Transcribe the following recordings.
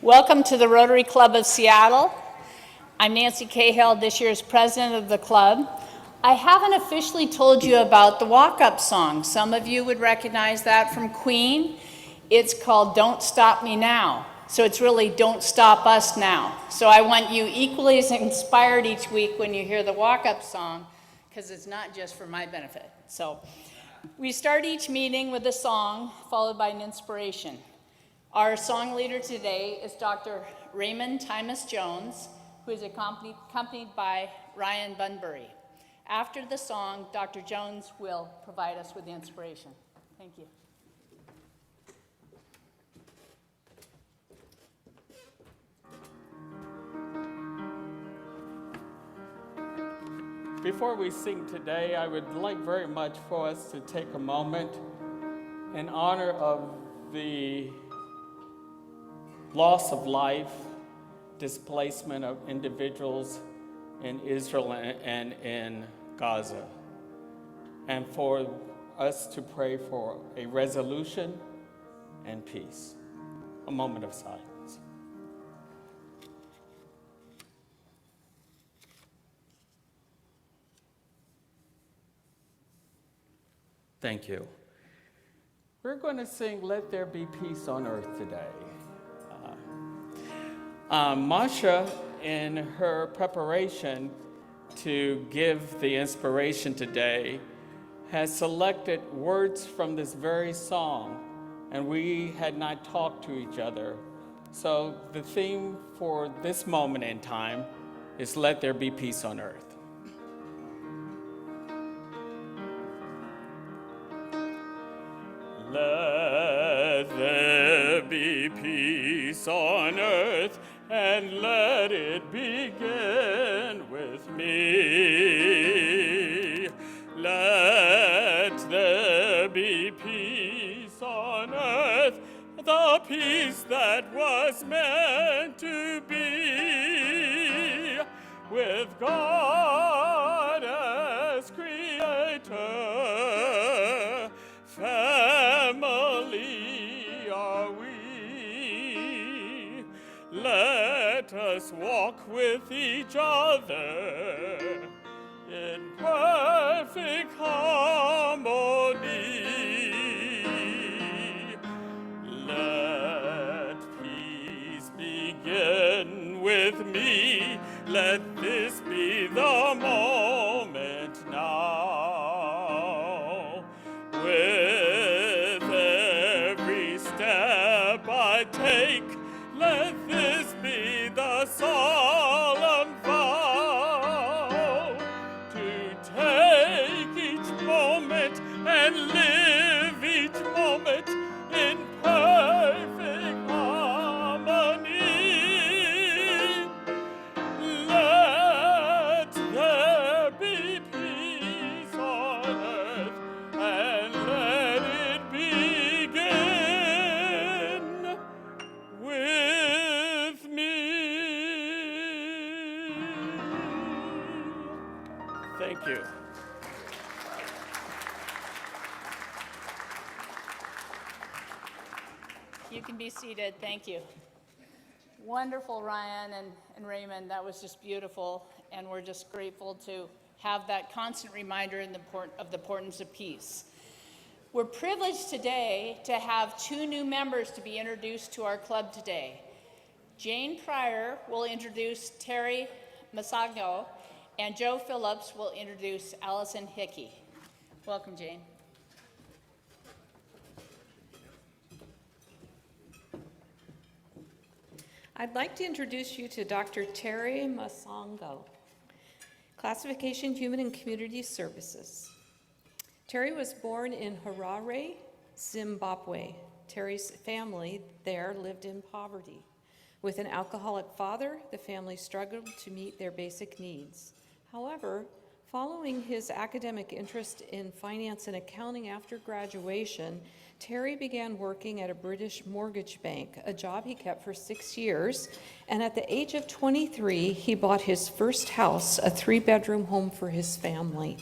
Welcome to the Rotary Club of Seattle. I'm Nancy Cahill, this year's president of the club. I haven't officially told you about the walk-up song. Some of you would recognize that from Queen. It's called Don't Stop Me Now. So it's really Don't Stop Us Now. So I want you equally as inspired each week when you hear the walk-up song, because it's not just for my benefit. So we start each meeting with a song followed by an inspiration. Our song leader today is Dr. Raymond Tymus Jones, who is accompanied by Ryan Bunbury. After the song, Dr. Jones will provide us with the inspiration. Thank you. Before we sing today, I would like very much for us to take a moment in honor of the loss of life, displacement of individuals in Israel and in Gaza, and for us to pray for a resolution and peace. A moment of silence. Thank you. We're going to sing Let There Be Peace on Earth today. Masha, in her preparation to give the inspiration today, has selected words from this very song, and we had not talked to each other. So the theme for this moment in time is Let There Be Peace on Earth. Let there be peace on earth, and let it begin with me. Let there be peace on earth, the peace that was meant to be, with God as creator. Family are we. Let us walk with each other in perfect harmony. Let peace begin with me. Let this be the moment now. With every step I take, let this be the solemn vow to take each moment and live each moment in perfect harmony. Let there be peace on earth, and let it begin with me. Thank you. You can be seated. Thank you. Wonderful, Ryan and Raymond. That was just beautiful, and we're just grateful to have that constant reminder of the importance of peace. We're privileged today to have two new members to be introduced to our club today. Jane Pryor will introduce Terry Masago, and Joe Phillips will introduce Allison Hickey. Welcome, Jane. I'd like to introduce you to Dr. Terry Masango, Classification Human and Community Services. Terry was born in Harare, Zimbabwe. Terry's family there lived in poverty. With an alcoholic father, the family struggled to meet their basic needs. However, following his academic interest in finance and accounting after graduation, Terry began working at a British mortgage bank, a job he kept for 6 years, and at the age of 23, he bought his first house, a 3-bedroom home for his family.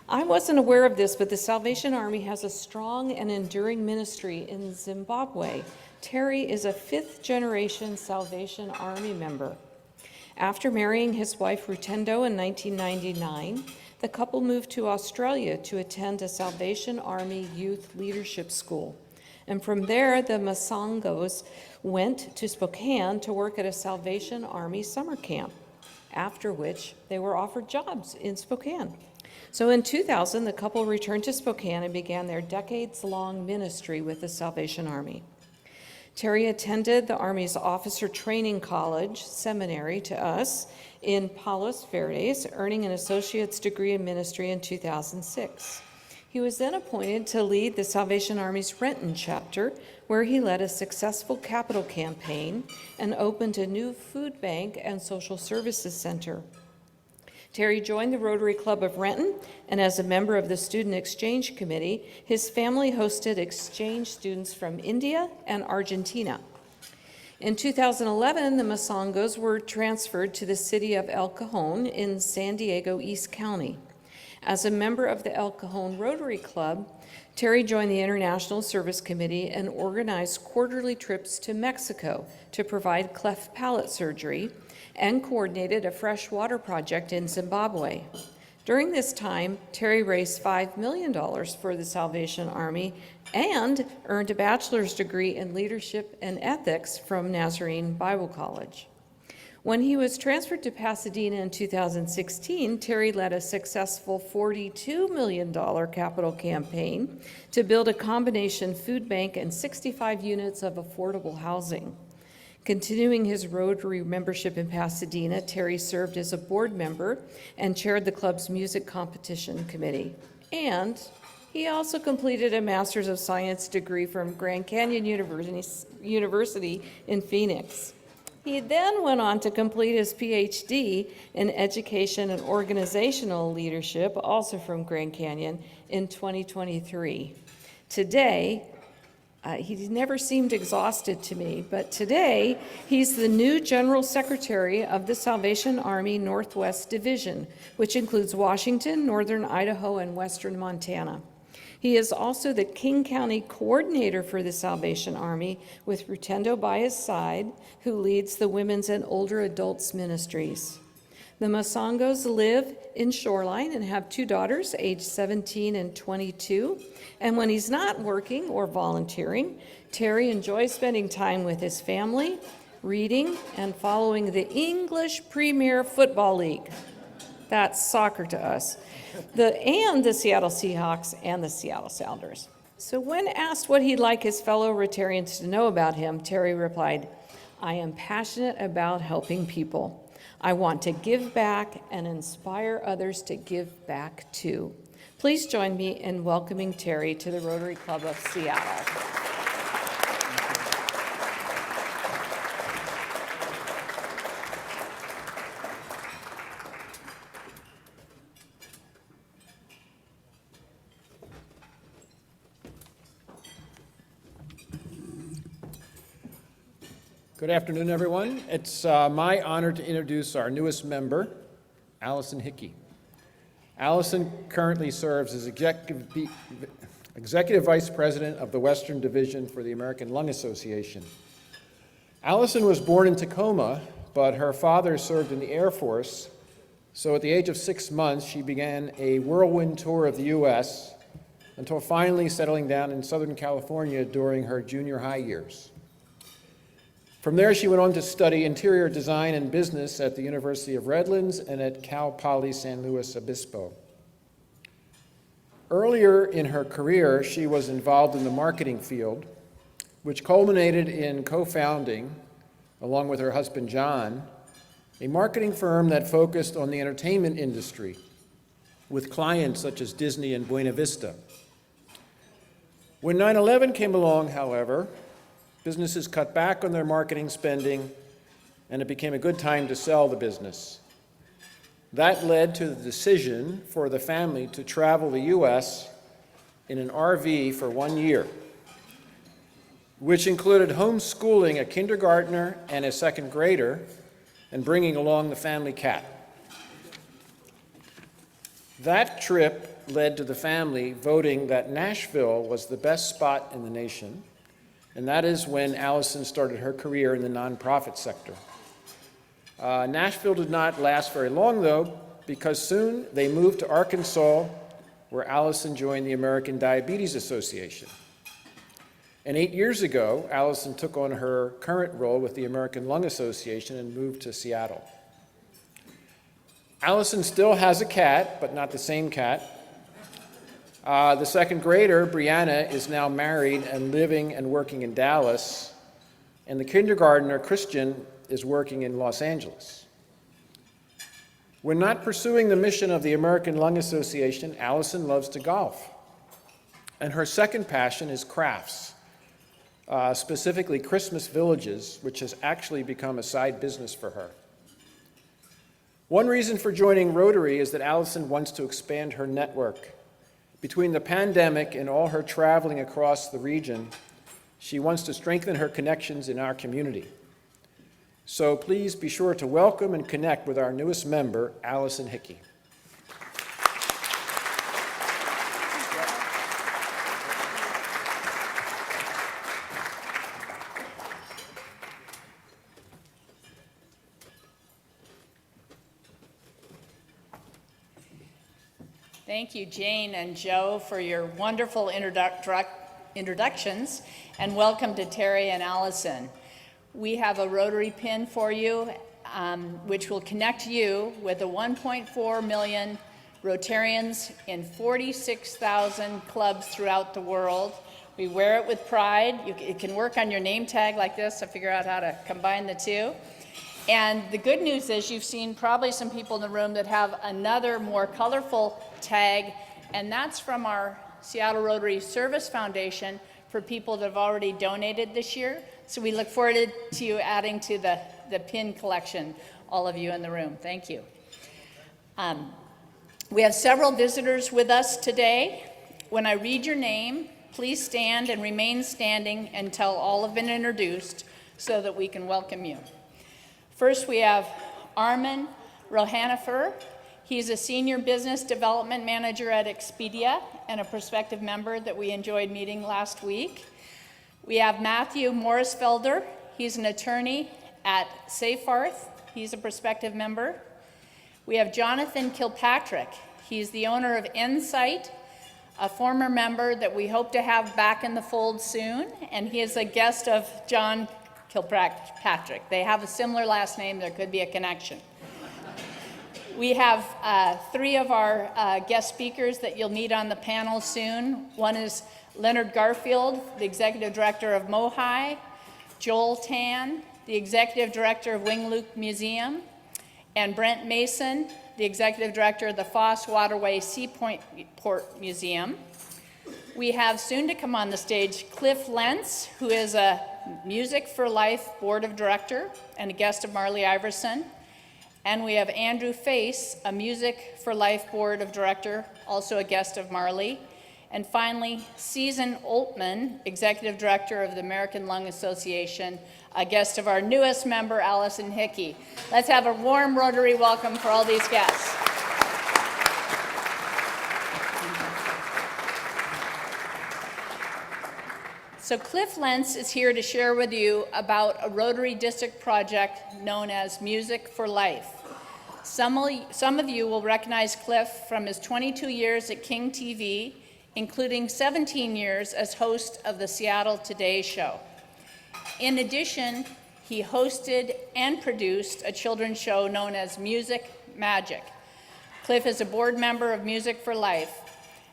I wasn't aware of this, but the Salvation Army has a strong and enduring ministry in Zimbabwe Terry is a fifth-generation Salvation Army member. After marrying his wife Rutendo in 1999, the couple moved to Australia to attend a Salvation Army Youth Leadership School. And from there, the Masongos went to Spokane to work at a Salvation Army summer camp, after which they were offered jobs in Spokane. So in 2000, the couple returned to Spokane and began their decades-long ministry with the Salvation Army. Terry attended the Army's Officer Training College seminary to us in Palos Verdes, earning an associate's degree in ministry in 2006. He was then appointed to lead the Salvation Army's Renton chapter, where he led a successful capital campaign and opened a new food bank and social services center. Terry joined the Rotary Club of Renton, and as a member of the Student Exchange Committee, his family hosted exchange students from India and Argentina. In 2011, the Masongos were transferred to the city of El Cajon in San Diego East County. As a member of the El Cajon Rotary Club, Terry joined the International Service Committee and organized quarterly trips to Mexico to provide cleft palate surgery and coordinated a fresh water project in Zimbabwe. During this time, Terry raised $5 million for the Salvation Army and earned a bachelor's degree in leadership and ethics from Nazarene Bible College. When he was transferred to Pasadena in 2016, Terry led a successful $42 million capital campaign to build a combination food bank and 65 units of affordable housing. Continuing his Rotary membership in Pasadena, Terry served as a board member and chaired the club's music competition committee. And he also completed a Master's of Science degree from Grand Canyon University in Phoenix. He then went on to complete his PhD in Education and Organizational Leadership, also from Grand Canyon, in 2023. Today, he never seemed exhausted to me, but today he's the new General Secretary of the Salvation Army Northwest Division, which includes Washington, Northern Idaho, and Western Montana. He is also the King County Coordinator for the Salvation Army, with Rutendo by his side, who leads the Women's and Older Adults Ministries. The Masongos live in Shoreline and have two daughters, aged 17 and 22. And when he's not working or volunteering, Terry enjoys spending time with his family, reading, and following the English Premier Football League. That's soccer to us. And the Seattle Seahawks and the Seattle Sounders. So when asked what he'd like his fellow Rotarians to know about him, Terry replied, "I am passionate about helping people. I want to give back and inspire others to give back too." Please join me in welcoming Terry to the Rotary Club of Seattle. Good afternoon, everyone. It's my honor to introduce our newest member, Allison Hickey. Allison currently serves as Executive Vice President of the Western Division for the American Lung Association. Allison was born in Tacoma, but her father served in the Air Force, so at the age of 6 months, she began a whirlwind tour of the U.S. until finally settling down in Southern California during her junior high years. From there, she went on to study interior design and business at the University of Redlands and at Cal Poly San Luis Obispo. Earlier in her career, she was involved in the marketing field, which culminated in co-founding, along with her husband John, a marketing firm that focused on the entertainment industry with clients such as Disney and Buena Vista. When 9/11 came along, however, businesses cut back on their marketing spending, and it became a good time to sell the business. That led to the decision for the family to travel the U.S. in an RV for 1 year, which included homeschooling a kindergartner and a second grader and bringing along the family cat. That trip led to the family voting that Nashville was the best spot in the nation, and that is when Allison started her career in the nonprofit sector. Nashville did not last very long, though, because soon they moved to Arkansas, where Allison joined the American Diabetes Association. And 8 years ago, Allison took on her current role with the American Lung Association and moved to Seattle. Allison still has a cat, but not the same cat. The second grader, Brianna, is now married and living and working in Dallas, and the kindergartner, Christian, is working in Los Angeles. When not pursuing the mission of the American Lung Association, Allison loves to golf. And her second passion is crafts, specifically Christmas villages, which has actually become a side business for her. One reason for joining Rotary is that Allison wants to expand her network. Between the pandemic and all her traveling across the region, she wants to strengthen her connections in our community. So please be sure to welcome and connect with our newest member, Allison Hickey. Thank you, Jane and Joe, for your wonderful introductions, and welcome to Terry and Allison. We have a Rotary pin for you, which will connect you with the 1.4 million Rotarians in 46,000 clubs throughout the world. We wear it with pride. It can work on your name tag like this to figure out how to combine the two. And the good news is you've seen probably some people in the room that have another more colorful tag, and that's from our Seattle Rotary Service Foundation for people that have already donated this year. So we look forward to you adding to the pin collection, all of you in the room. Thank you. We have several visitors with us today. When I read your name, please stand and remain standing until all have been introduced so that we can welcome you. First, we have Armin Rohanifer. He's a senior business development manager at Expedia and a prospective member that we enjoyed meeting last week. We have Matthew Morrisfelder. He's an attorney at Safarth. He's a prospective member. We have Jonathan Kilpatrick. He's the owner of Insight, a former member that we hope to have back in the fold soon, and he is a guest of John Kilpatrick. They have a similar last name. There could be a connection. We have three of our guest speakers that you'll meet on the panel soon. One is Leonard Garfield, the Executive Director of MoHi, Joel Tan, the Executive Director of Wing-Luke Museum, and Brent Mason, the Executive Director of the Foss Waterway Seapoint Port Museum. We have soon to come on the stage Cliff Lentz, who is a Music for Life Board of Director and a guest of Marley Iverson. And we have Andrew Face, a Music for Life Board of Director, also a guest of Marley. And finally, Susan Oltman, Executive Director of the American Lung Association, a guest of our newest member, Allison Hickey. Let's have a warm Rotary welcome for all these guests. So Cliff Lentz is here to share with you about a Rotary District project known as Music for Life. Some of you will recognize Cliff from his 22 years at King TV, including 17 years as host of the Seattle Today Show. In addition, he hosted and produced a children's show known as Music Magic. Cliff is a board member of Music for Life.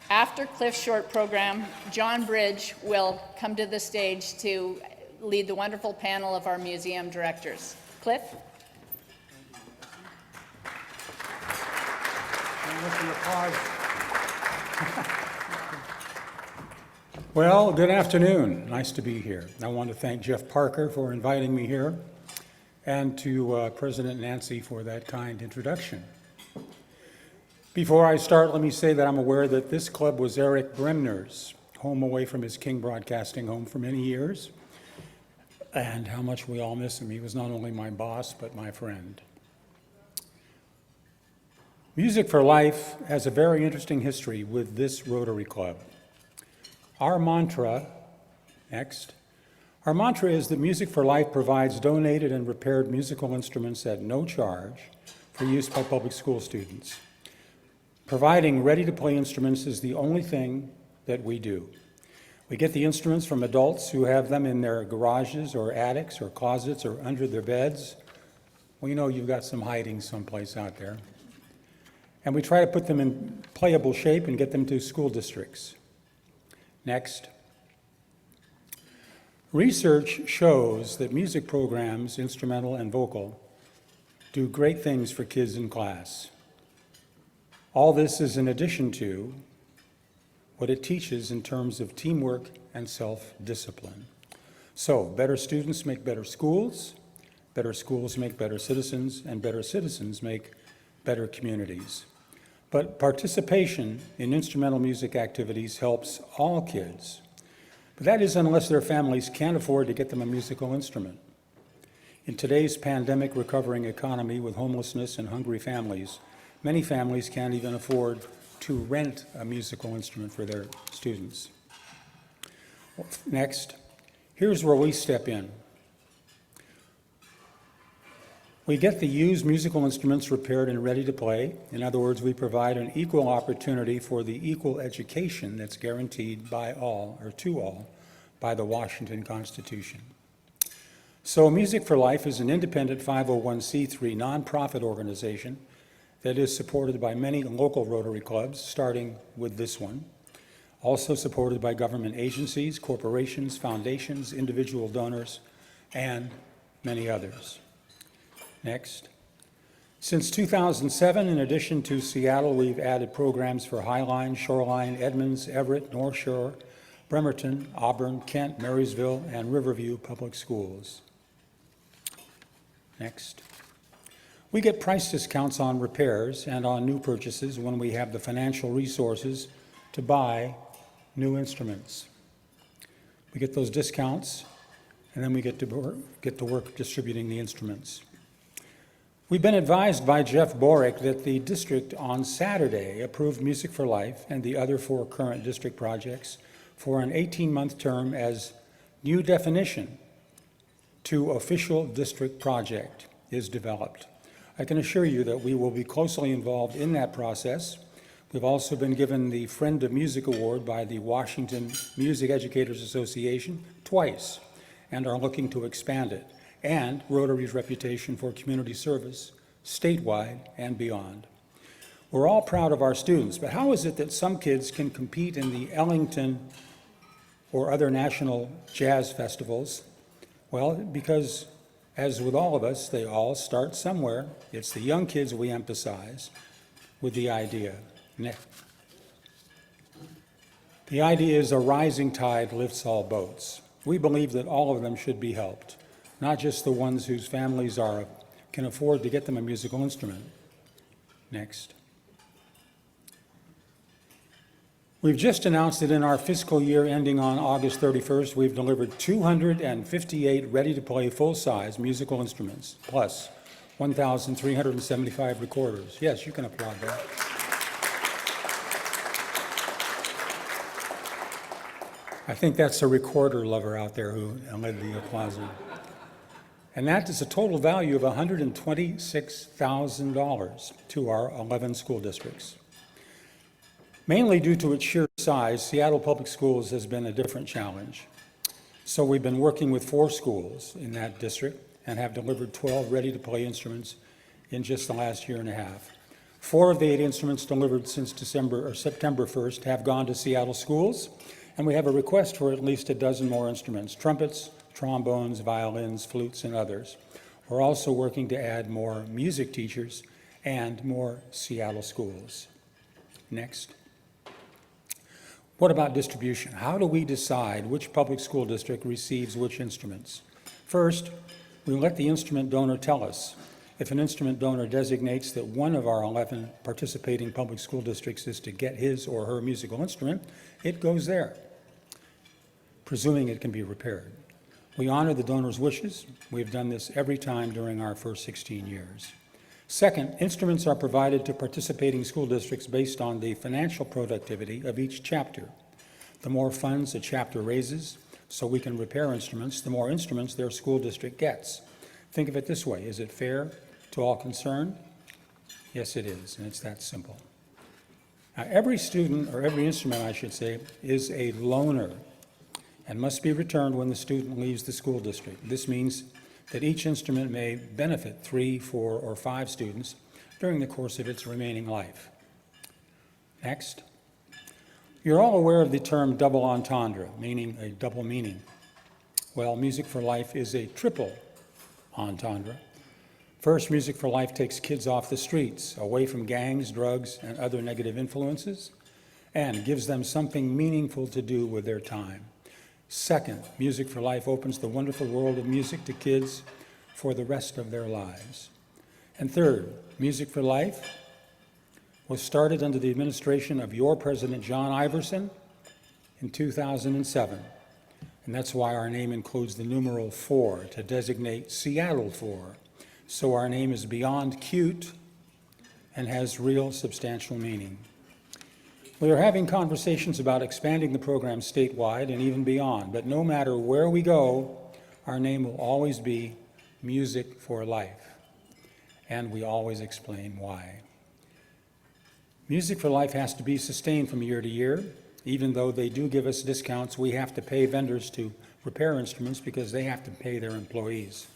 After Cliff's short program, John Bridge will come to the stage to lead the wonderful panel of our museum directors. Cliff? Well, good afternoon. Nice to be here. I want to thank Jeff Parker for inviting me here and to President Nancy for that kind introduction. Before I start, let me say that I'm aware that this club was Eric Bremner's home away from his King Broadcasting home for many years, and how much we all miss him. He was not only my boss, but my friend. Music for Life has a very interesting history with this Rotary Club. Our mantra Our mantra is that Music for Life provides donated and repaired musical instruments at no charge for use by public school students. Providing ready-to-play instruments is the only thing that we do. We get the instruments from adults who have them in their garages or attics or closets or under their beds. We know you've got some hiding someplace out there. And we try to put them in playable shape and get them to school districts. Next. Research shows that music programs, instrumental and vocal, do great things for kids in class. All this is in addition to what it teaches in terms of teamwork and self-discipline. So, better students make better schools make better citizens, and better citizens make better communities. But participation in instrumental music activities helps all kids. But that is unless their families can't afford to get them a musical instrument. In today's pandemic recovering economy with homelessness and hungry families, many families can't even afford to rent a musical instrument for their students. Next, here's where we step in. We get the used musical instruments repaired and ready to play. In other words, we provide an equal opportunity for the equal education that's guaranteed by all, or to all, by the Washington Constitution. So Music for Life is an independent 501c3 nonprofit organization that is supported by many local Rotary clubs, starting with this one, also supported by government agencies, corporations, foundations, individual donors, and many others. Next. Since 2007, in addition to Seattle, we've added programs for Highline, Shoreline, Edmonds, Everett, North Shore, Bremerton, Auburn, Kent, Marysville, and Riverview Public Schools. Next. We get price discounts on repairs and on new purchases when we have the financial resources to buy new instruments. We get those discounts, and then we get to work distributing the instruments. We've been advised by Jeff Borick that the district on Saturday approved Music for Life and the other 4 current district projects for an 18-month term as new definition to official district project is developed. I can assure you that we will be closely involved in that process. We've also been given the Friend of Music Award by the Washington Music Educators Association twice and are looking to expand it, and Rotary's reputation for community service statewide and beyond. We're all proud of our students, but how is it that some kids can compete in the Ellington or other national jazz festivals? Well, because as with all of us, they all start somewhere. It's the young kids we emphasize with the idea. The idea is a rising tide lifts all boats. We believe that all of them should be helped, not just the ones whose families can afford to get them a musical instrument. Next. We've just announced that in our fiscal year ending on August 31st, we've delivered 258 ready-to-play full-size musical instruments, plus 1,375 recorders. Yes, you can applaud that. I think that's a recorder lover out there who led the applause. And that is a total value of $126,000 to our 11 school districts. Mainly due to its sheer size, Seattle Public Schools has been a different challenge. So we've been working with 4 schools in that district and have delivered 12 ready-to-play instruments in just the last year and a half. 4 of the 8 instruments delivered since September 1st have gone to Seattle schools, and we have a request for at least a dozen more instruments: trumpets, trombones, violins, flutes, and others. We're also working to add more music teachers and more Seattle schools. Next. What about distribution? How do we decide which public school district receives which instruments? First, we let the instrument donor tell us. If an instrument donor designates that one of our 11 participating public school districts is to get his or her musical instrument, it goes there, presuming it can be repaired. We honor the donor's wishes. We've done this every time during our first 16 years. Second, instruments are provided to participating school districts based on the financial productivity of each chapter. The more funds a chapter raises, so we can repair instruments. The more instruments their school district gets. Think of it this way. Is it fair to all concerned? Yes, it is, and it's that simple. Now, every student, or every instrument, I should say, is a loaner and must be returned when the student leaves the school district. This means that each instrument may benefit 3, 4, or 5 students during the course of its remaining life. Next. You're all aware of the term double entendre, meaning a double meaning. Well, Music for Life is a triple entendre. First, Music for Life takes kids off the streets, away from gangs, drugs, and other negative influences, and gives them something meaningful to do with their time. Second, Music for Life opens the wonderful world of music to kids for the rest of their lives. And third, Music for Life was started under the administration of your President, John Iverson, in 2007. And that's why our name includes the numeral 4 to designate Seattle 4. So our name is beyond cute and has real substantial meaning. We are having conversations about expanding the program statewide and even beyond, but no matter where we go, our name will always be Music for Life. And we always explain why. Music for Life has to be sustained from year to year. Even though they do give us discounts, we have to pay vendors to repair instruments because they have to pay their employees.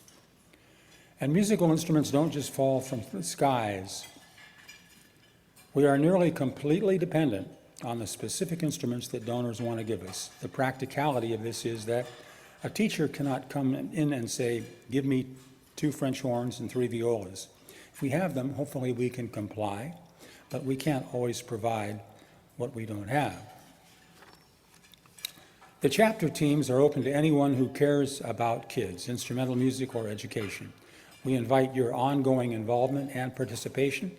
And musical instruments don't just fall from the skies. We are nearly completely dependent on the specific instruments that donors want to give us. The practicality of this is that a teacher cannot come in and say, give me 2 French horns and 3 violas. If we have them, hopefully we can comply, but we can't always provide what we don't have. The chapter teams are open to anyone who cares about kids, instrumental music, or education. We invite your ongoing involvement and participation.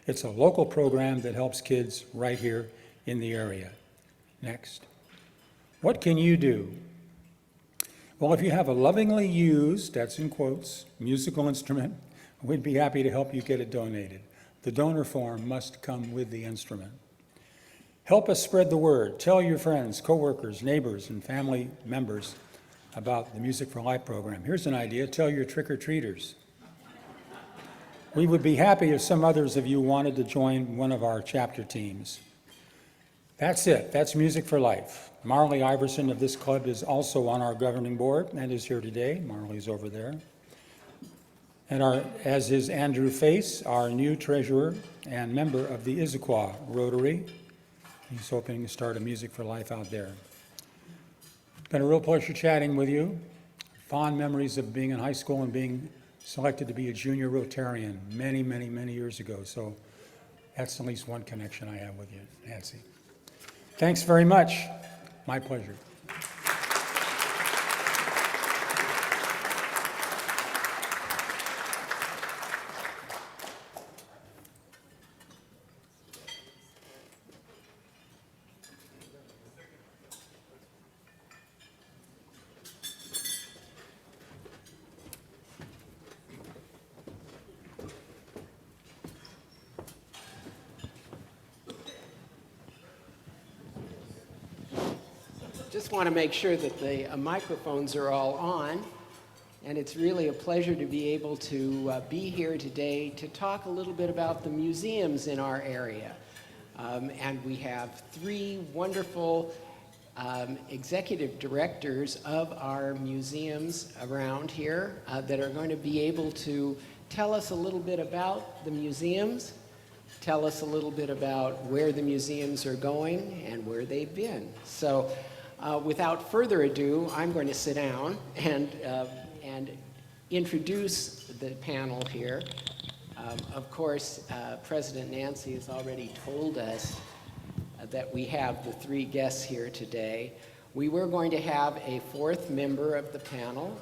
It's a local program that helps kids right here in the area. Next. What can you do? Well, if you have a lovingly used, that's in quotes, musical instrument, we'd be happy to help you get it donated. The donor form must come with the instrument. Help us spread the word. Tell your friends, coworkers, neighbors, and family members about the Music for Life program. Here's an idea. Tell your trick-or-treaters. We would be happy if some others of you wanted to join one of our chapter teams. That's it. That's Music for Life. Marley Iverson of this club is also on our governing board and is here today. Marley's over there. And as is Andrew Face, our new treasurer and member of the Issaquah Rotary. He's hoping to start a Music for Life out there. Been a real pleasure chatting with you. Fond memories of being in high school and being selected to be a junior Rotarian many, many, many years ago. So that's at least one connection I have with you, Nancy. Thanks very much. My pleasure. Just want to make sure that the microphones are all on, and it's really a pleasure to be able to be here today to talk a little bit about the museums in our area. And we have 3 wonderful executive directors of our museums around here that are going to be able to tell us a little bit about the museums, tell us a little bit about where the museums are going and where they've been. So without further ado, I'm going to sit down and introduce the panel here. Of course, President Nancy has already told us that we have the 3 guests here today. We were going to have a 4th member of the panel,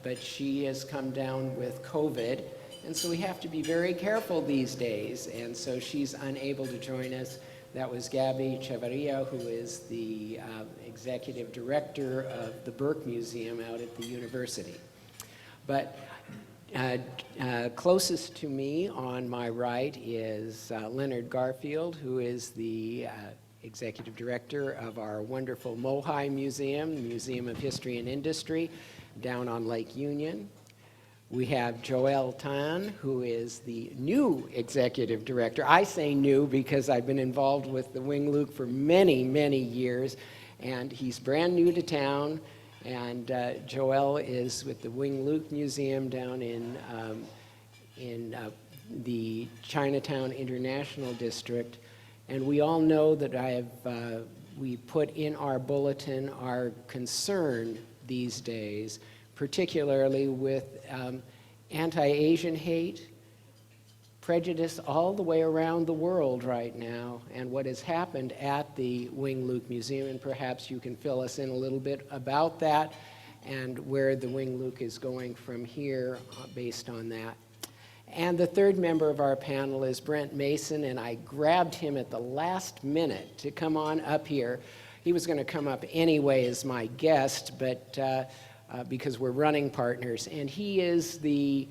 but she has come down with COVID, and so we have to be very careful these days, and so she's unable to join us. That was Gabby Chavarria, who is the executive director of the Burke Museum out at the university. But closest to me on my right is Leonard Garfield, who is the executive director of our wonderful Mohi Museum, Museum of History and Industry, down on Lake Union. We have Joel Tan, who is the new executive director. I say new because I've been involved with the Wing Luke for many, many years, and he's brand new to town. And Joel is with the Wing Luke Museum down in the Chinatown International District. And we all know that we put in our bulletin our concern these days, particularly with anti-Asian hate, prejudice all the way around the world right now, and what has happened at the Wing Luke Museum. And perhaps you can fill us in a little bit about that and where the Wing Luke is going from here based on that. And the third member of our panel is Brent Mason, and I grabbed him at the last minute to come on up here. He was going to come up anyway as my guest, but because we're running partners, and he is the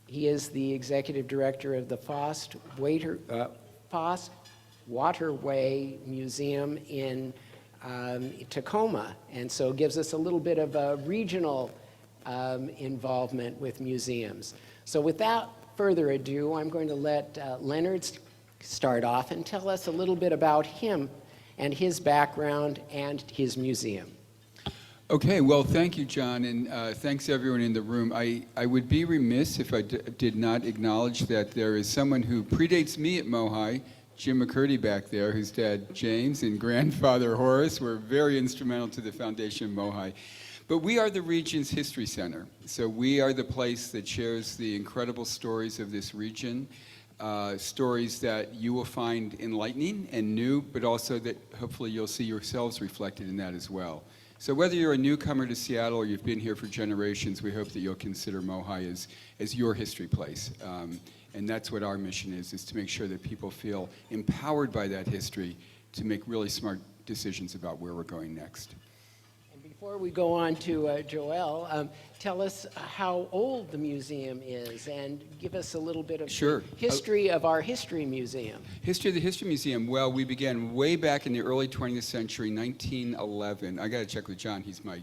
executive director of the Foss Waterway Museum in Tacoma, and so gives us a little bit of a regional involvement with museums. So without further ado, I'm going to let Leonard start off and tell us a little bit about him and his background and his museum. Okay, well, thank you, John, and thanks everyone in the room. I would be remiss if I did not acknowledge that there is someone who predates me at Mohi, Jim McCurdy back there, whose dad, James, and grandfather, Horace, were very instrumental to the foundation of Mohi. But we are the region's history center, so we are the place that shares the incredible stories of this region, stories that you will find enlightening and new, but also that hopefully you'll see yourselves reflected in that as well. So whether you're a newcomer to Seattle or you've been here for generations, we hope that you'll consider Mohi as your history place. And that's what our mission is to make sure that people feel empowered by that history to make really smart decisions about where we're going next. And before we go on to Joel, tell us how old the museum is and give us a little bit of Sure. history of our history museum. History of the History Museum. Well, we began way back in the early 20th century, 1911. I got to check with John. He's my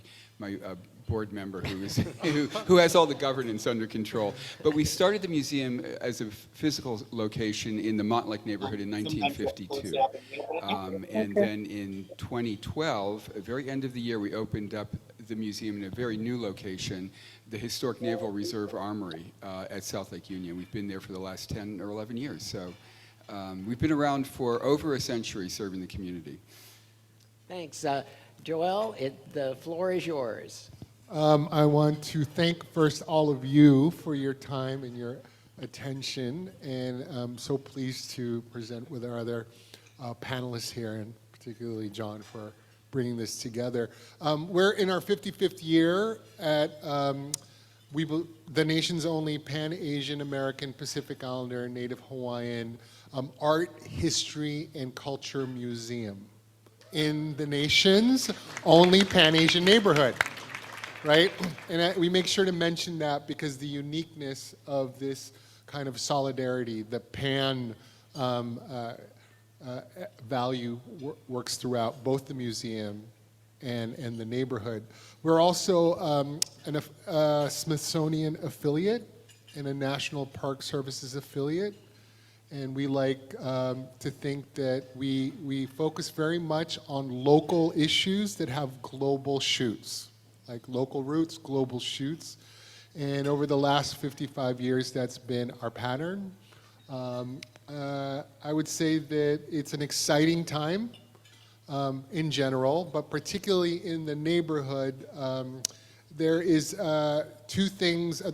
board member who has all the governance under control. But we started the museum as a physical location in the Montlake neighborhood in 1952. And then in 2012, at the very end of the year, we opened up the museum in a very new location, the Historic Naval Reserve Armory at South Lake Union. We've been there for the last 10 or 11 years. So we've been around for over a century serving the community. Thanks. Joel, the floor is yours. I want to thank first all of you for your time and your attention, and I'm so pleased to present with our other panelists here, and particularly John for bringing this together. We're in our 55th year at the nation's only Pan-Asian American Pacific Islander and Native Hawaiian art, history, and culture museum in the nation's only Pan-Asian neighborhood. Right? And we make sure to mention that because the uniqueness of this kind of solidarity, the pan value works throughout both the museum and the neighborhood. We're also a Smithsonian affiliate and a National Park Services affiliate. And we like to think that we focus very much on local issues that have global shoots. Like local roots, global shoots. And over the last 55 years, that's been our pattern. I would say that it's an exciting time in general, but particularly in the neighborhood, there is at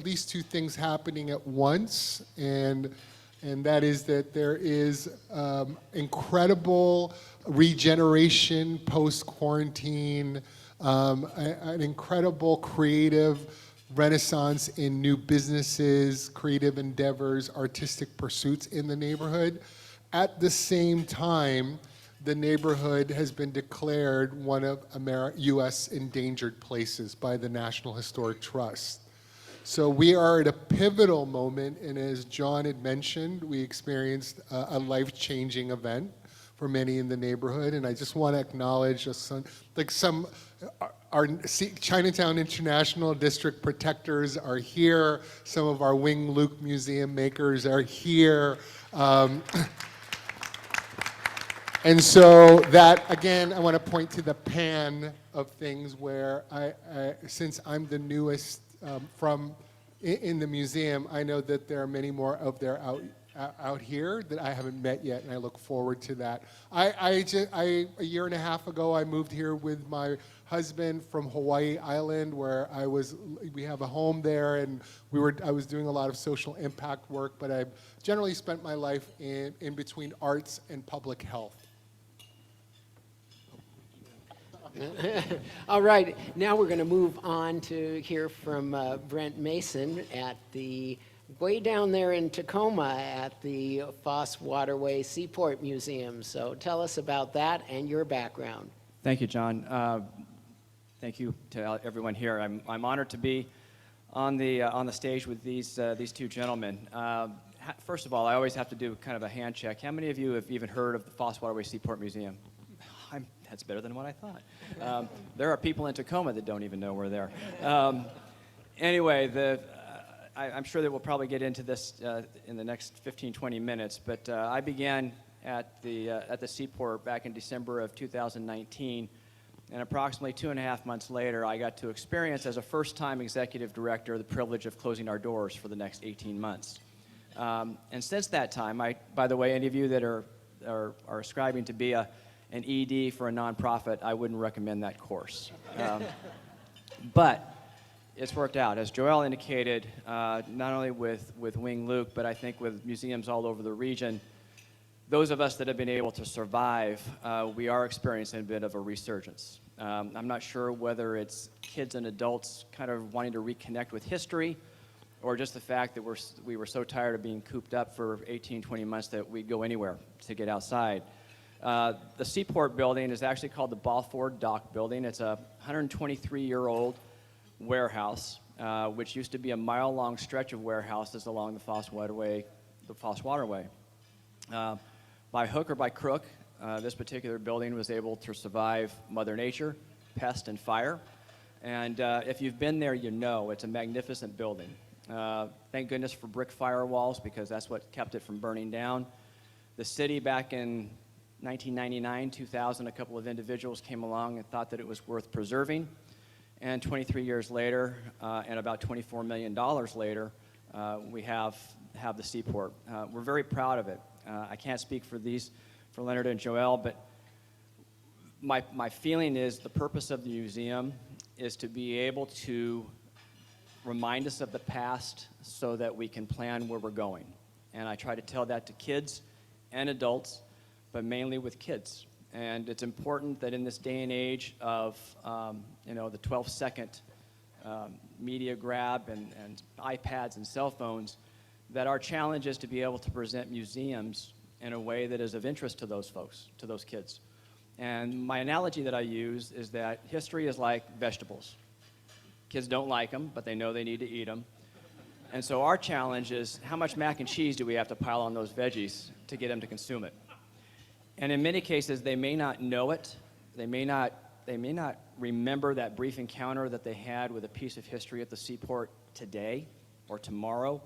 least two things happening at once, and that is that there is incredible regeneration post-quarantine, an incredible creative renaissance in new businesses, creative endeavors, artistic pursuits in the neighborhood. At the same time, the neighborhood has been declared one of U.S. endangered places by the National Historic Trust. So we are at a pivotal moment, and as John had mentioned, we experienced a life-changing event for many in the neighborhood. And I just want to acknowledge our Chinatown International District protectors are here. Some of our Wing Luke Museum makers are here. And so that, again, I want to point to the pan of things where since I'm the newest in the museum, I know that there are many more of there out here that I haven't met yet, and I look forward to that. A year and a half ago, I moved here with my husband from Hawaii Island, where we have a home there, and I was doing a lot of social impact work, but I've generally spent my life in between arts and public health. All right, now we're going to move on to hear from Brent Mason at way down there in Tacoma at the Foss Waterway Seaport Museum. So tell us about that and your background. Thank you, John. Thank you to everyone here. I'm honored to be on the stage with these two gentlemen. First of all, I always have to do kind of a hand check. How many of you have even heard of the Foss Waterway Seaport Museum? That's better than what I thought. There are people in Tacoma that don't even know we're there. Anyway, I'm sure that we'll probably get into this in the next 15, 20 minutes, but I began at the Seaport back in December of 2019, and approximately 2.5 months later, I got to experience, as a first-time executive director, the privilege of closing our doors for the next 18 months. And since that time, by the way, any of you that are ascribing to be an ED for a nonprofit, I wouldn't recommend that course. But it's worked out. As Joelle indicated, not only with Wing Luke, but I think with museums all over the region, those of us that have been able to survive, we are experiencing a bit of a resurgence. I'm not sure whether it's kids and adults kind of wanting to reconnect with history, or just the fact that we were so tired of being cooped up for 18, 20 months that we'd go anywhere to get outside. The Seaport building is actually called the Balfour Dock Building. It's a 123-year-old warehouse, which used to be a mile-long stretch of warehouses along the Foss Waterway. By hook or by crook, this particular building was able to survive Mother Nature, pest, and fire. And if you've been there, you know it's a magnificent building. Thank goodness for brick firewalls, because that's what kept it from burning down. The city, back in 1999, 2000, a couple of individuals came along and thought that it was worth preserving. And 23 years later, and about $24 million later, we have the Seaport. We're very proud of it. I can't speak for Leonard and Joelle, but my feeling is the purpose of the museum is to be able to remind us of the past so that we can plan where we're going. And I try to tell that to kids and adults, but mainly with kids. And it's important that in this day and age of the 12-second media grab and iPads and cell phones, that our challenge is to be able to present museums in a way that is of interest to those folks, to those kids. And my analogy that I use is that history is like vegetables. Kids don't like them, but they know they need to eat them. And so our challenge is, how much mac and cheese do we have to pile on those veggies to get them to consume it? And in many cases, they may not know it. They may not remember that brief encounter that they had with a piece of history at the Seaport today or tomorrow.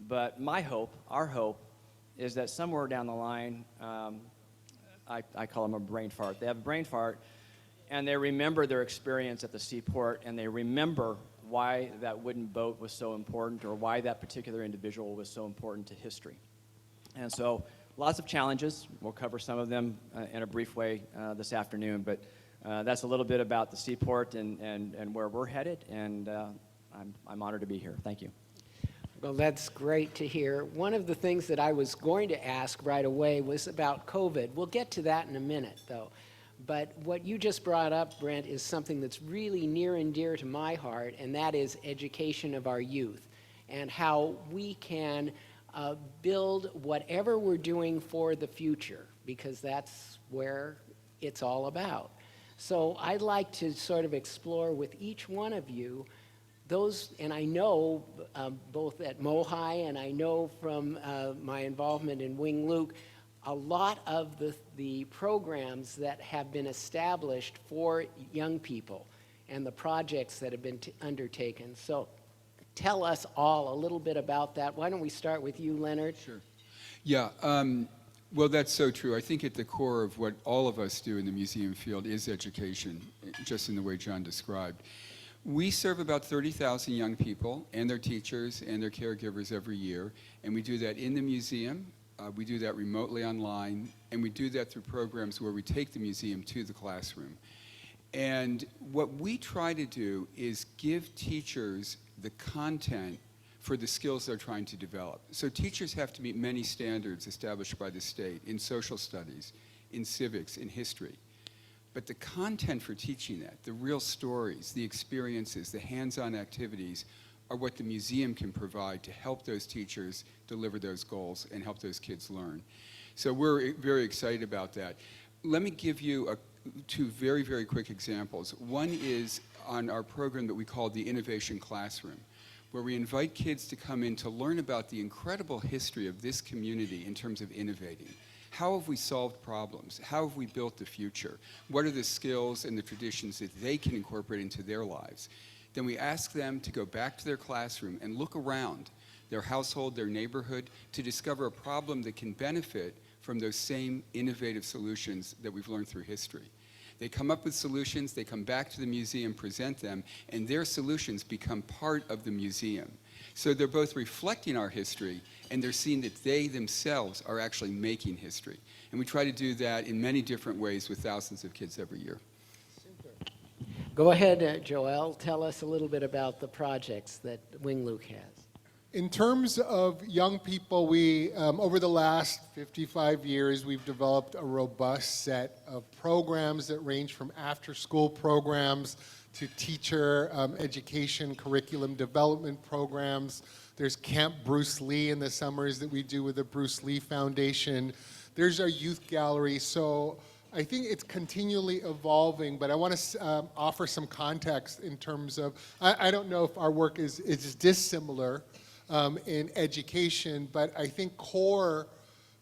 But my hope, our hope, is that somewhere down the line, I call them a brain fart. They have a brain fart, and they remember their experience at the Seaport, and they remember why that wooden boat was so important, or why that particular individual was so important to history. And so lots of challenges. We'll cover some of them in a brief way this afternoon, but that's a little bit about the Seaport and where we're headed, and I'm honored to be here. Thank you. Well, that's great to hear. One of the things that I was going to ask right away was about COVID. We'll get to that in a minute, though. But what you just brought up, Brent, is something that's really near and dear to my heart, and that is education of our youth and how we can build whatever we're doing for the future, because that's where it's all about. So I'd like to sort of explore with each one of you those, and I know both at MOHI and I know from my involvement in Wing Luke, a lot of the programs that have been established for young people and the projects that have been undertaken. So tell us all a little bit about that. Why don't we start with you, Leonard? Sure. Yeah, well, that's so true. I think at the core of what all of us do in the museum field is education, just in the way John described. We serve about 30,000 young people and their teachers and their caregivers every year, and we do that in the museum. We do that remotely online, and we do that through programs where we take the museum to the classroom. And what we try to do is give teachers the content for the skills they're trying to develop. So teachers have to meet many standards established by the state in social studies, in civics, in history. But the content for teaching that, the real stories, the experiences, the hands-on activities, are what the museum can provide to help those teachers deliver those goals and help those kids learn. So we're very excited about that. Let me give you two very, very quick examples. One is on our program that we call the Innovation Classroom, where we invite kids to come in to learn about the incredible history of this community in terms of innovating. How have we solved problems? How have we built the future? What are the skills and the traditions that they can incorporate into their lives? Then we ask them to go back to their classroom and look around their household, their neighborhood, to discover a problem that can benefit from those same innovative solutions that we've learned through history. They come up with solutions, they come back to the museum, present them, and their solutions become part of the museum. So they're both reflecting our history, and they're seeing that they themselves are actually making history. And we try to do that in many different ways with thousands of kids every year. Go ahead, Joel. Tell us a little bit about the projects that Wing Luke has. In terms of young people, we, over the last 55 years, we've developed a robust set of programs that range from after-school programs to teacher education, curriculum development programs. There's Camp Bruce Lee in the summers that we do with the Bruce Lee Foundation. There's our youth gallery. So I think it's continually evolving, but I want to offer some context in terms of, I don't know if our work is dissimilar in education, but I think core,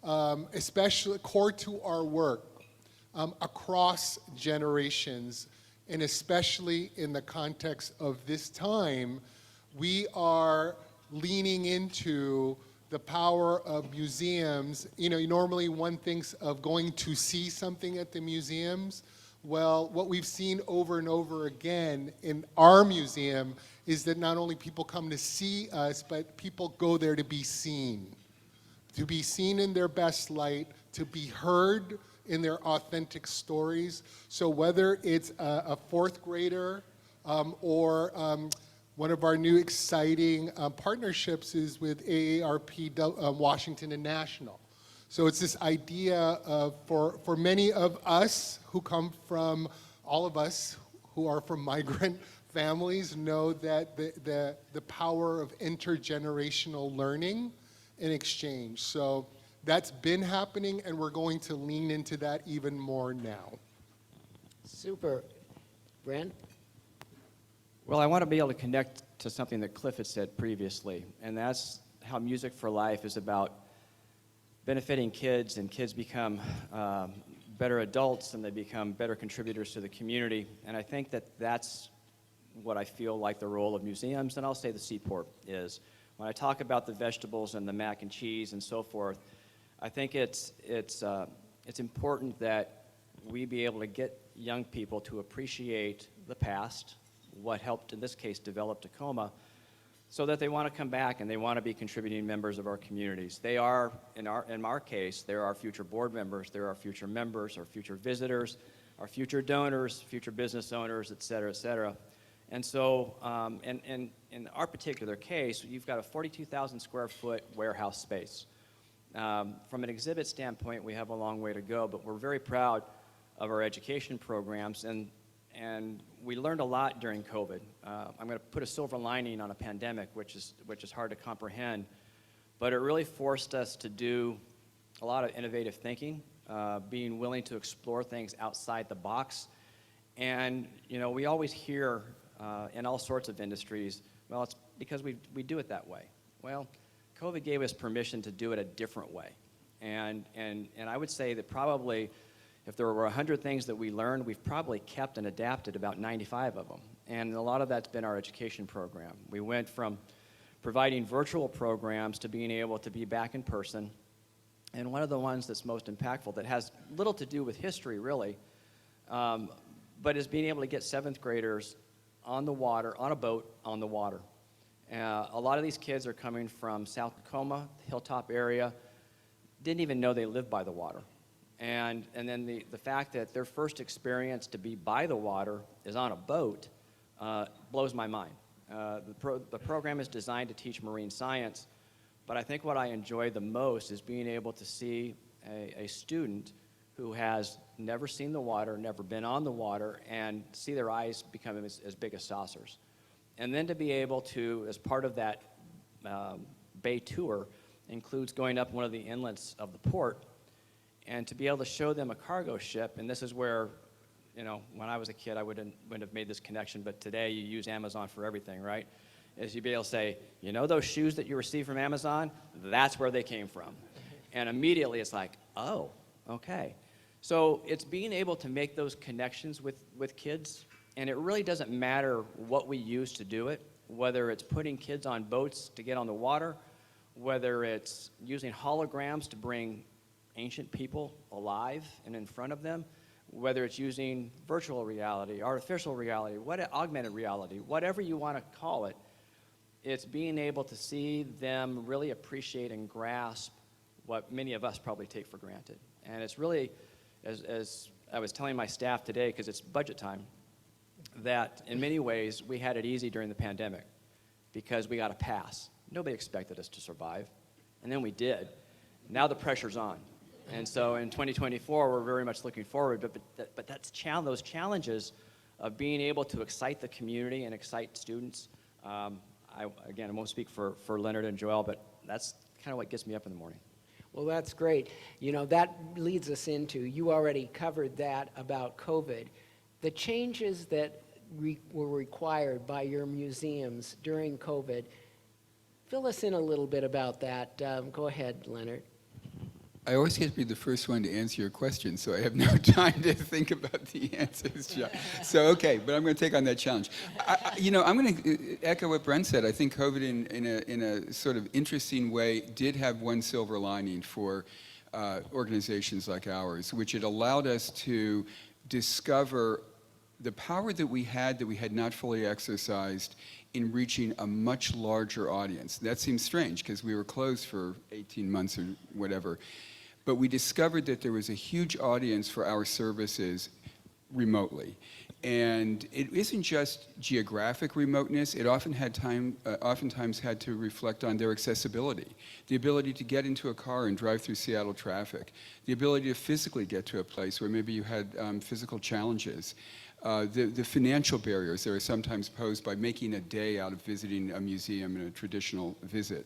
especially core to our work across generations, and especially in the context of this time, we are leaning into the power of museums. You know, normally one thinks of going to see something at the museums. Well, what we've seen over and over again in our museum is that not only people come to see us, but people go there to be seen in their best light, to be heard in their authentic stories. So whether it's a fourth grader or one of our new exciting partnerships is with AARP Washington and National. So it's this idea of, for many of us who come from, all of us who are from migrant families know that the power of intergenerational learning and exchange. So that's been happening, and we're going to lean into that even more now. Super. Brent? Well, I want to be able to connect to something that Cliff had said previously, and that's how Music for Life is about benefiting kids, and kids become better adults, and they become better contributors to the community. And I think that that's what I feel like the role of museums, and I'll say the Seaport is. When I talk about the vegetables and the mac and cheese and so forth, I think it's important that we be able to get young people to appreciate the past, what helped, in this case, develop Tacoma, so that they want to come back and they want to be contributing members of our communities. They are, in our case, they're our future board members, they're our future members, our future visitors, our future donors, future business owners, et cetera, et cetera. And so, in our particular case, you've got a 42,000 square foot warehouse space. From an exhibit standpoint, we have a long way to go, but we're very proud of our education programs, and we learned a lot during COVID. I'm going to put a silver lining on a pandemic, which is hard to comprehend, but it really forced us to do a lot of innovative thinking, being willing to explore things outside the box. And you know, we always hear in all sorts of industries, well, it's because we do it that way. Well, COVID gave us permission to do it a different way. And I would say that probably if there were 100 things that we learned, we've probably kept and adapted about 95 of them. And a lot of that's been our education program. We went from providing virtual programs to being able to be back in person. And one of the ones that's most impactful, that has little to do with history really, but is being able to get 7th graders on the water, on a boat on the water. A lot of these kids are coming from South Tacoma, Hilltop area, didn't even know they lived by the water. And then the fact that their first experience to be by the water is on a boat blows my mind. The program is designed to teach marine science, but I think what I enjoy the most is being able to see a student who has never seen the water, never been on the water, and see their eyes become as big as saucers. And then to be able to, as part of that bay tour, includes going up one of the inlets of the port, and to be able to show them a cargo ship. And this is where, you know, when I was a kid, I wouldn't have made this connection, but today you use Amazon for everything, right? Is you'd be able to say, you know those shoes that you received from Amazon? That's where they came from. And immediately it's like, oh, okay. So it's being able to make those connections with kids, and it really doesn't matter what we use to do it, whether it's putting kids on boats to get on the water, whether it's using holograms to bring ancient people alive and in front of them, whether it's using virtual reality, artificial reality, augmented reality, whatever you want to call it, it's being able to see them really appreciate and grasp what many of us probably take for granted. And it's really, as I was telling my staff today, because it's budget time, that in many ways we had it easy during the pandemic because we got a pass. Nobody expected us to survive, and then we did. Now the pressure's on. And so in 2024, we're very much looking forward, but that's those challenges of being able to excite the community and excite students. Again, I won't speak for Leonard and Joel, but that's kind of what gets me up in the morning. Well, that's great. You know, that leads us into, you already covered that about COVID. The changes that were required by your museums during COVID, fill us in a little bit about that. Go ahead, Leonard. I always get to be the first one to answer your question, so I have no time to think about the answers, John. So, okay, but I'm going to take on that challenge. I'm going to echo what Brent said. I think COVID, in a sort of interesting way, did have one silver lining for organizations like ours, which it allowed us to discover the power that we had not fully exercised in reaching a much larger audience. That seems strange because we were closed for 18 months or whatever. But we discovered that there was a huge audience for our services remotely. And it isn't just geographic remoteness, it oftentimes had to reflect on their accessibility. The ability to get into a car and drive through Seattle traffic. The ability to physically get to a place where maybe you had physical challenges. The financial barriers that are sometimes posed by making a day out of visiting a museum in a traditional visit.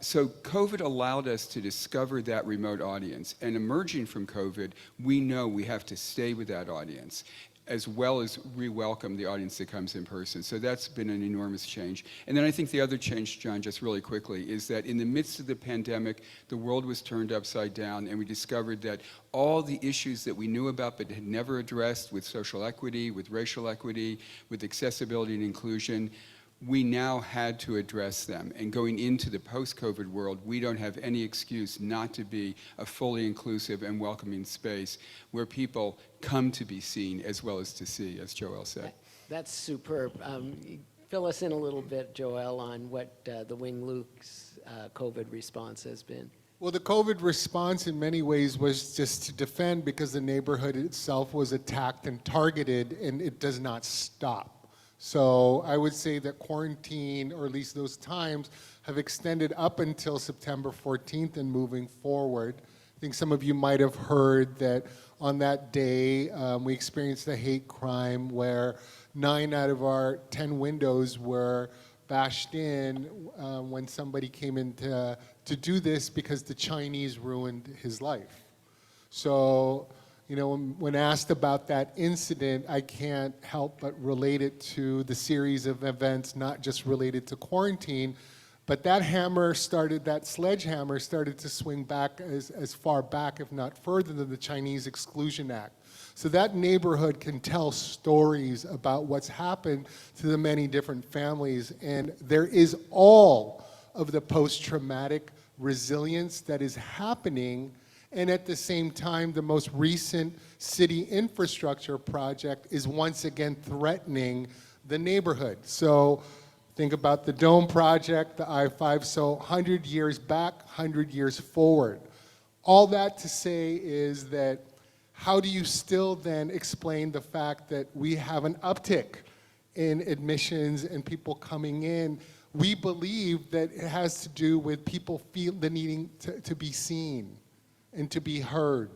So COVID allowed us to discover that remote audience, and emerging from COVID, we know we have to stay with that audience, as well as re-welcome the audience that comes in person. So that's been an enormous change. And then I think the other change, John, just really quickly, is that in the midst of the pandemic, the world was turned upside down, and we discovered that all the issues that we knew about but had never addressed with social equity, with racial equity, with accessibility and inclusion, we now had to address them. And going into the post-COVID world, we don't have any excuse not to be a fully inclusive and welcoming space where people come to be seen as well as to see, as Joel said. That's superb. Fill us in a little bit, Joel, on what the Wing Luke's COVID response has been. Well, the COVID response in many ways was just to defend, because the neighborhood itself was attacked and targeted, and it does not stop. So I would say that quarantine, or at least those times, have extended up until September 14th and moving forward. I think some of you might have heard that on that day, we experienced a hate crime where 9 out of our 10 windows were bashed in when somebody came in to do this because the Chinese ruined his life. So, you know, when asked about that incident, I can't help but relate it to the series of events, not just related to quarantine, But that sledgehammer started to swing back as far back, if not further, than the Chinese Exclusion Act. So that neighborhood can tell stories about what's happened to the many different families, and there is all of the post-traumatic resilience that is happening, and at the same time, the most recent city infrastructure project is once again threatening the neighborhood. So think about the Dome project, the I-5, so 100 years back, 100 years forward. All that to say is that how do you still then explain the fact that we have an uptick in admissions and people coming in? We believe that it has to do with people feel the needing to be seen and to be heard.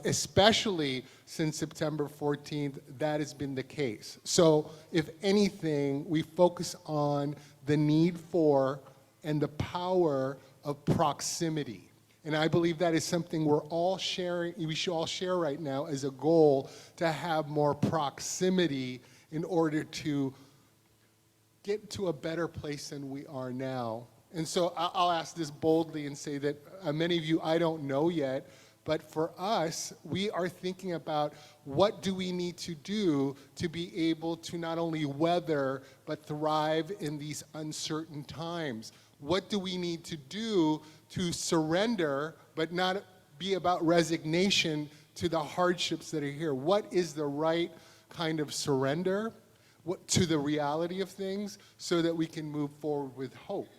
Especially since September 14th, that has been the case. So if anything, we focus on the need for and the power of proximity. And I believe that is something we should all share right now as a goal, to have more proximity in order to get to a better place than we are now. And so I'll ask this boldly and say that many of you I don't know yet, but for us, we are thinking about what do we need to do to be able to not only weather, but thrive in these uncertain times. What do we need to do to surrender, but not be about resignation to the hardships that are here? What is the right kind of surrender to the reality of things so that we can move forward with hope?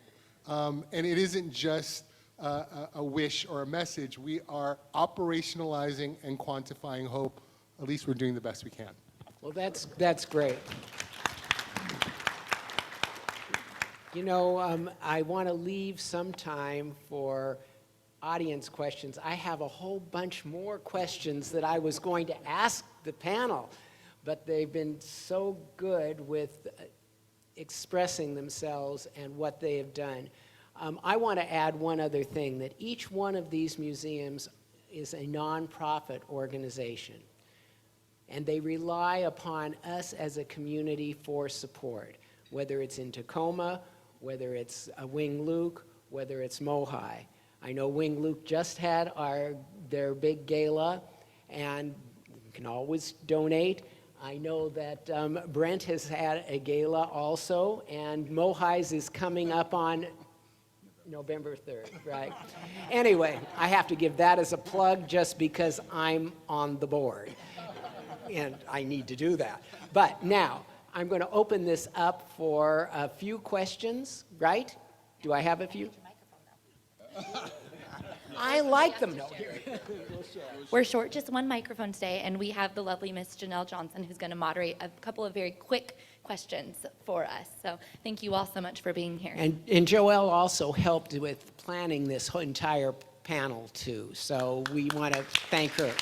And it isn't just a wish or a message. We are operationalizing and quantifying hope. At least we're doing the best we can. Well, that's great. You know, I want to leave some time for audience questions. I have a whole bunch more questions that I was going to ask the panel, but they've been so good with expressing themselves and what they have done. I want to add one other thing, that each one of these museums is a nonprofit organization, and they rely upon us as a community for support, whether it's in Tacoma, whether it's Wing Luke, whether it's Mohi. I know Wing Luke just had their big gala, and you can always donate. I know that Brent has had a gala also, and Mohi's is coming up on November 3rd, right? Anyway, I have to give that as a plug just because I'm on the board, and I need to do that. But now, I'm going to open this up for a few questions, right? Do I have a few? I like them. No, here. We're short just one microphone today, and we have the lovely Miss Janelle Johnson, who's going to moderate a couple of very quick questions for us. So thank you all so much for being here. And Joelle also helped with planning this whole entire panel, too. So we want to thank her.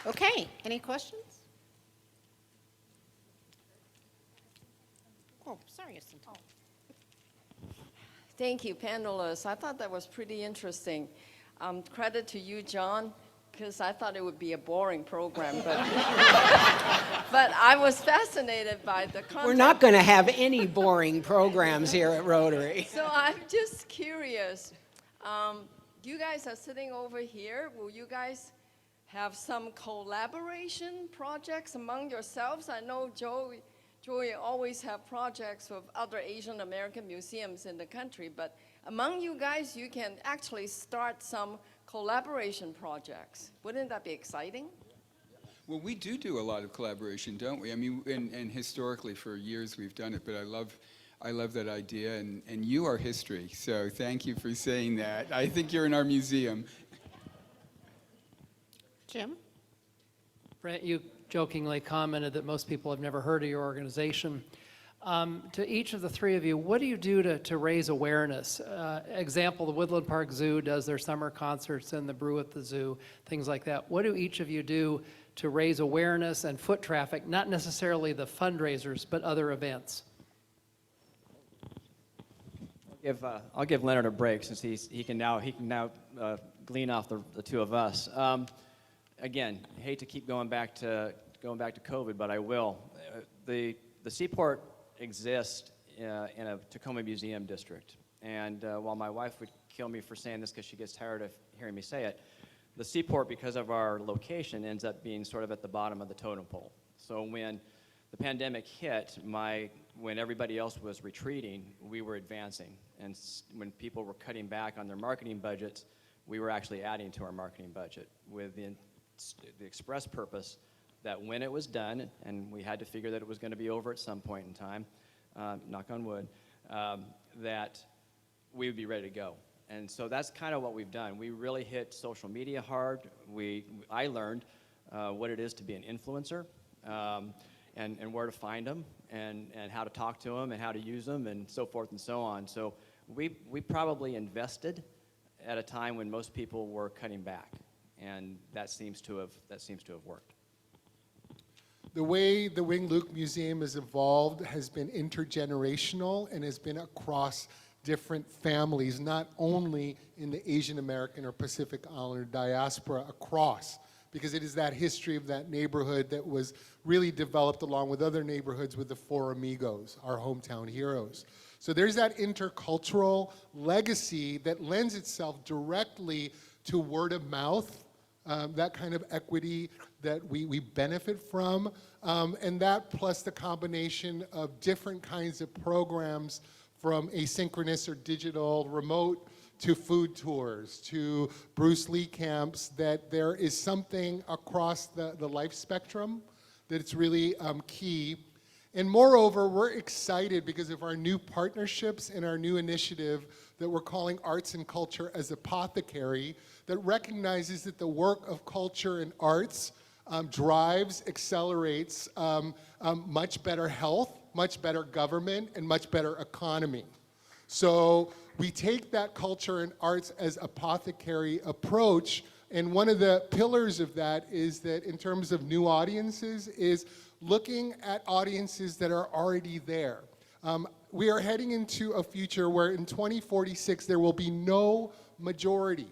Okay, any questions? Oh, sorry, Jacinta. Thank you, panelists. I thought that was pretty interesting. Credit to you, John, because I thought it would be a boring program, but, but I was fascinated by the content. We're not going to have any boring programs here at Rotary. So I'm just curious. You guys are sitting over here. Will you guys have some collaboration projects among yourselves? I know Joey always have projects with other Asian American museums in the country, but among you guys, you can actually start some collaboration projects. Wouldn't that be exciting? Well, we do a lot of collaboration, don't we? I mean, and historically for years we've done it, but I love that idea, and you are history, so thank you for saying that. I think you're in our museum. Jim? Brent, you jokingly commented that most people have never heard of your organization. To each of the three of you, what do you do to raise awareness? Example, the Woodland Park Zoo does their summer concerts and the Brew at the Zoo, things like that. What do each of you do to raise awareness and foot traffic, not necessarily the fundraisers, but other events? I'll give Leonard a break since he can now glean off the two of us. Again, I hate to keep going back to COVID, but I will. The Seaport exists in a Tacoma Museum district. And while my wife would kill me for saying this because she gets tired of hearing me say it, the Seaport, because of our location, ends up being sort of at the bottom of the totem pole. So when the pandemic hit, when everybody else was retreating, we were advancing. And when people were cutting back on their marketing budgets, we were actually adding to our marketing budget with the express purpose that when it was done, and we had to figure that it was going to be over at some point in time, knock on wood, that we would be ready to go. And so that's kind of what we've done. We really hit social media hard. I learned what it is to be an influencer, and where to find them, and how to talk to them, and how to use them, and so forth and so on. So we probably invested at a time when most people were cutting back, and that seems to have worked. The way the Wing Luke Museum has evolved has been intergenerational and has been across different families, not only in the Asian American or Pacific Islander diaspora across, because it is that history of that neighborhood that was really developed along with other neighborhoods with the Four Amigos, our hometown heroes. So there's that intercultural legacy that lends itself directly to word of mouth, that kind of equity that we benefit from, and that plus the combination of different kinds of programs from asynchronous or digital, remote, to food tours, to Bruce Lee camps, that there is something across the life spectrum that it's really key. And moreover, we're excited because of our new partnerships and our new initiative that we're calling Arts and Culture as Apothecary, that recognizes that the work of culture and arts drives, accelerates much better health, much better government, and much better economy. So we take that culture and arts as apothecary approach, and one of the pillars of that is that in terms of new audiences is looking at audiences that are already there. We are heading into a future where in 2046 there will be no majority.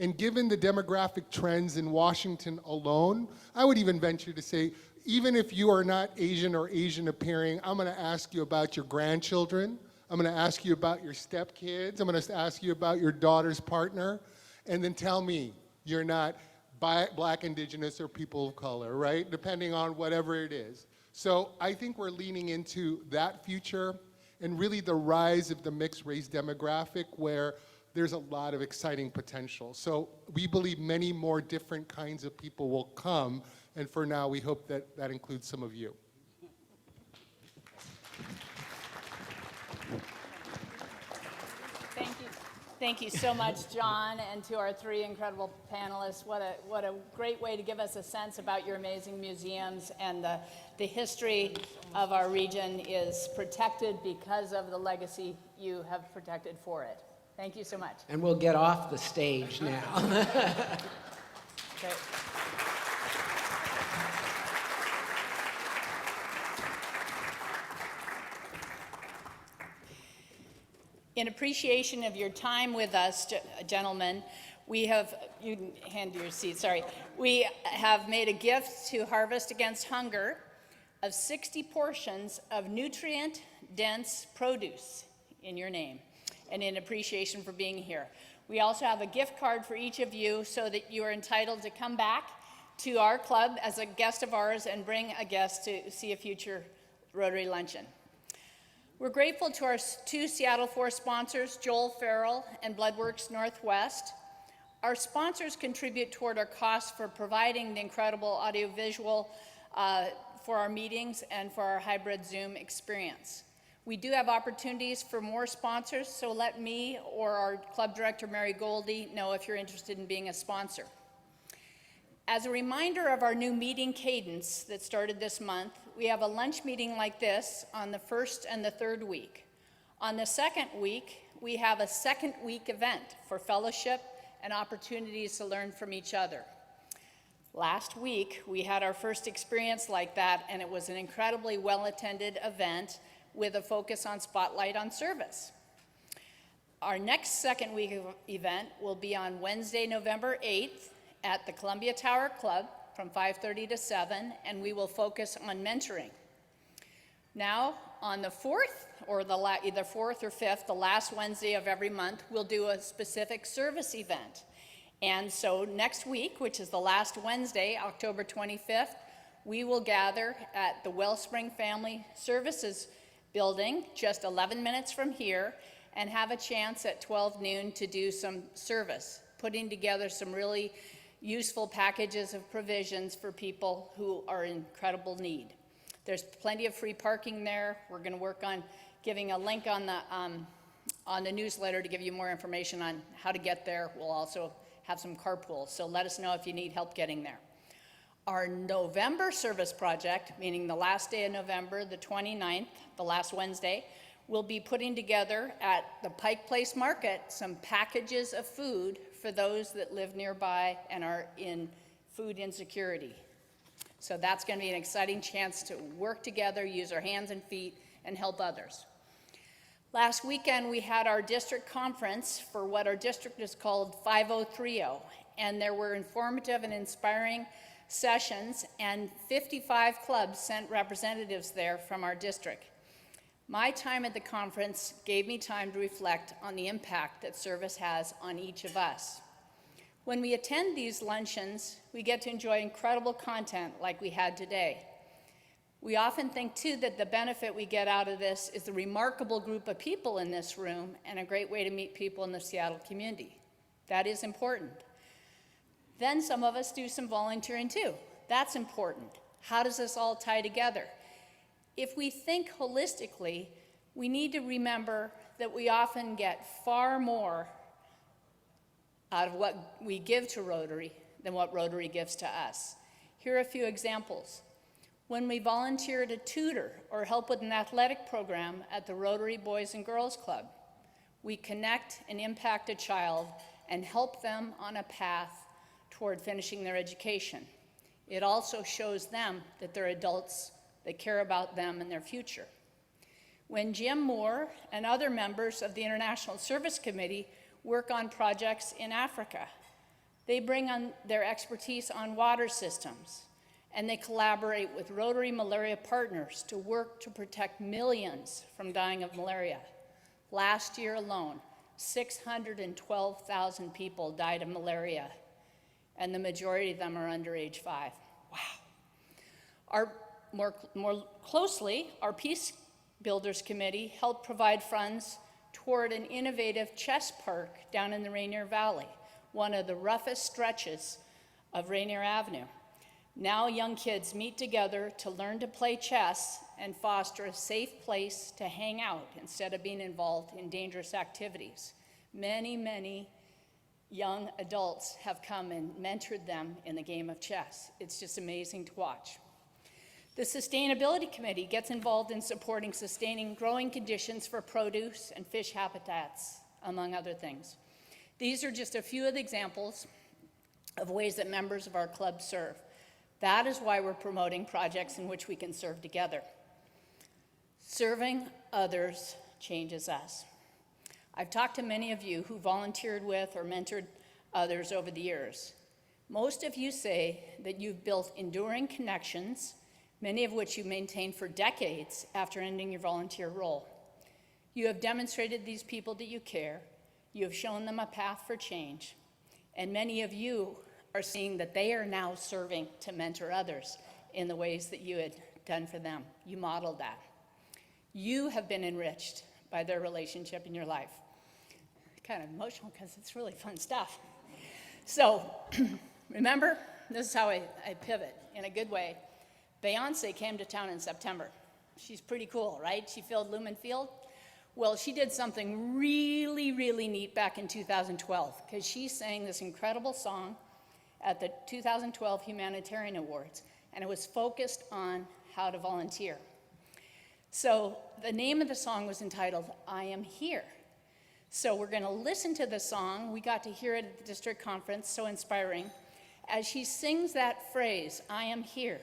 And given the demographic trends in Washington alone, I would even venture to say, even if you are not Asian or Asian appearing, I'm going to ask you about your grandchildren. I'm going to ask you about your stepkids. I'm going to ask you about your daughter's partner. And then tell me you're not Black, Indigenous, or people of color, right? Depending on whatever it is. So I think we're leaning into that future and really the rise of the mixed race demographic where there's a lot of exciting potential. So we believe many more different kinds of people will come, and for now we hope that that includes some of you. Thank you so much, John, and to our three incredible panelists. What a great way to give us a sense about your amazing museums, and the history of our region is protected because of the legacy you have protected for it. Thank you so much. And we'll get off the stage now. Great. In appreciation of your time with us, gentlemen, we have, you can hand your seat, sorry. We have made a gift to Harvest Against Hunger of 60 portions of nutrient-dense produce in your name, and in appreciation for being here. We also have a gift card for each of you so that you are entitled to come back to our club as a guest of ours and bring a guest to see a future Rotary Luncheon. We're grateful to our two Seattle 4 sponsors, Joel Farrell and Bloodworks Northwest. Our sponsors contribute toward our costs for providing the incredible audiovisual for our meetings and for our hybrid Zoom experience. We do have opportunities for more sponsors, so let me or our club director, Mary Goldie, know if you're interested in being a sponsor. As a reminder of our new meeting cadence that started this month, we have a lunch meeting like this on the first and the third week. On the second week, we have a second week event for fellowship and opportunities to learn from each other. Last week, we had our first experience like that, and it was an incredibly well-attended event with a focus on Spotlight on Service. Our next second week event will be on Wednesday, November 8th at the Columbia Tower Club from 5:30 to 7, and we will focus on mentoring. Now, on the 4th, or either 4th or 5th, the last Wednesday of every month, we'll do a specific service event. And so next week, which is the last Wednesday, October 25th, we will gather at the Wellspring Family Services building, just 11 minutes from here, and have a chance at 12 noon to do some service, putting together some really useful packages of provisions for people who are in incredible need. There's plenty of free parking there. We're going to work on giving a link on the newsletter to give you more information on how to get there. We'll also have some carpools, so let us know if you need help getting there. Our November service project, meaning the last day of November, the 29th, the last Wednesday, we'll be putting together at the Pike Place Market some packages of food for those that live nearby and are in food insecurity. So that's going to be an exciting chance to work together, use our hands and feet, and help others. Last weekend, we had our district conference for what our district is called 5030, and there were informative and inspiring sessions, and 55 clubs sent representatives there from our district. My time at the conference gave me time to reflect on the impact that service has on each of us. When we attend these luncheons, we get to enjoy incredible content like we had today. We often think, too, that the benefit we get out of this is the remarkable group of people in this room and a great way to meet people in the Seattle community. That is important. Then some of us do some volunteering, too. That's important. How does this all tie together? If we think holistically, we need to remember that we often get far more out of what we give to Rotary than what Rotary gives to us. Here are a few examples. When we volunteer to tutor or help with an athletic program at the Rotary Boys and Girls Club, we connect and impact a child and help them on a path toward finishing their education. It also shows them that they're adults that care about them and their future. When Jim Moore and other members of the International Service Committee work on projects in Africa, they bring on their expertise on water systems, and they collaborate with Rotary Malaria Partners to work to protect millions from dying of malaria. Last year alone, 612,000 people died of malaria, and the majority of them are under age 5. Wow. More closely, our Peace Builders Committee helped provide funds toward an innovative chess park down in the Rainier Valley, one of the roughest stretches of Rainier Avenue. Now young kids meet together to learn to play chess and foster a safe place to hang out instead of being involved in dangerous activities. Many, many young adults have come and mentored them in the game of chess. It's just amazing to watch. The Sustainability Committee gets involved in supporting sustaining growing conditions for produce and fish habitats, among other things. These are just a few of the examples of ways that members of our club serve. That is why we're promoting projects in which we can serve together. Serving others changes us. I've talked to many of you who volunteered with or mentored others over the years. Most of you say that you've built enduring connections, many of which you maintained for decades after ending your volunteer role. You have demonstrated these people that you care. You have shown them a path for change. And many of you are seeing that they are now serving to mentor others in the ways that you had done for them. You modeled that. You have been enriched by their relationship in your life. Kind of emotional because it's really fun stuff. So remember, this is how I pivot in a good way. Beyonce came to town in September. She's pretty cool, right? She filled Lumen Field. Well, she did something really, really neat back in 2012 because she sang this incredible song at the 2012 Humanitarian Awards, and it was focused on how to volunteer. So the name of the song was entitled, I Am Here. So we're going to listen to the song. We got to hear it at the district conference, so inspiring. As she sings that phrase, I am here,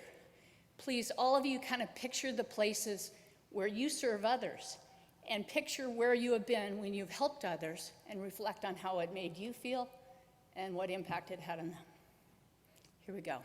please, all of you kind of picture the places where you serve others and picture where you have been when you've helped others and reflect on how it made you feel and what impact it had on them. Here we go.